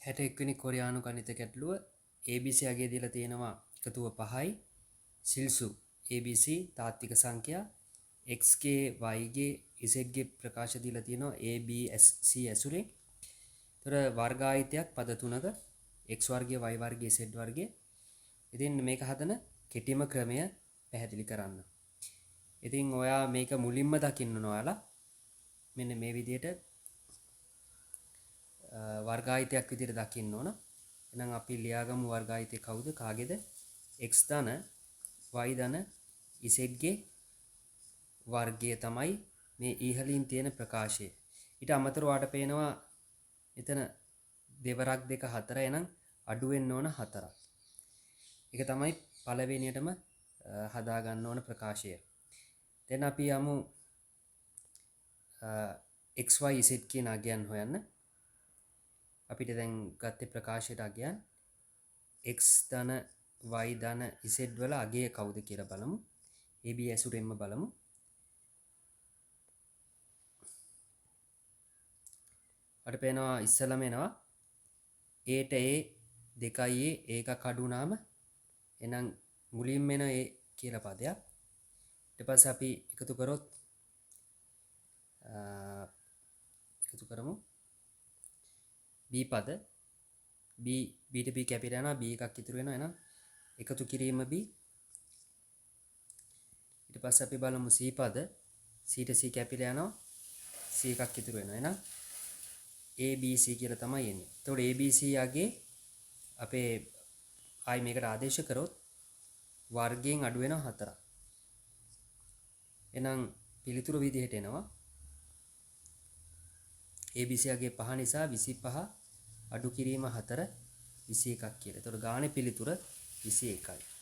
61 වෙනි කොරියානු ගණිත ගැටලුව ABC අගය දීලා තියෙනවා එකතුව 5යි සිල්සු ABC තාත්වික සංඛ්‍යා x ගේ y ගේ z ගේ ප්‍රකාශ දීලා තියෙනවා a b c ඇසුරේ. ඒතර වර්ගායිතයක් පද තුනක x වර්ගය y වර්ගය z වර්ගය. ඉතින් මේක හදන කෙටිම ක්‍රමය පැහැදිලි කරන්න. ඉතින් ඔයා මේක මුලින්ම දකින්න ඕන ඔයාලා මෙන්න මේ විදිහට වර්ගායිතයක් විදිහට දකින්න ඕන. එහෙනම් අපි ලියාගමු වර්ගායිතය කවුද කාගේද? x ධන y ධන z ගේ වර්ගය තමයි මේ ඉහළින් තියෙන ප්‍රකාශය. ඊට අමතරව ඔයාලට පේනවා එතන දෙවරක් දෙක හතර එනම් අඩු වෙන්න ඕන හතරක්. ඒක තමයි පළවෙනියටම හදා ගන්න ඕන ප්‍රකාශය. දැන් අපි යමු xy z කියන අගයන් හොයන්න. අපිට දැන් ගත්තේ ප්‍රකාශයට අගයන් x ධන y ධන z වල අගය කවුද කියලා බලමු. AB ඇසුරෙන්ම බලමු. අපිට පේනවා ඉස්සලම එනවා a ට a 2යි a එකක් අඩු වුණාම එහෙනම් මුලින්ම එන a කියලා පදයක්. ඊට පස්සේ අපි එකතු කරමු b පද b ට b කැපිලා යනවා b එකක් ඉතුරු වෙනවා එහෙනම් එකතු කිරීම b. ඊට පස්සේ අපි බලමු c පද c ට c කැපිලා යනවා c එකක් ඉතුරු වෙනවා එහෙනම් ABC කියලා තමයි එන්නේ. එතකොට ABC යගේ අපේ ආයි මේකට ආදේශ කරොත් වර්ගයෙන් අඩු වෙනවා 4ක්. එහෙනම් පිළිතුරු විදිහට එනවා ABC යගේ 5 නිසා 25 අඩු කිරීම 4 21ක් කියලා. එතකොට ගානේ පිළිතුර 21යි.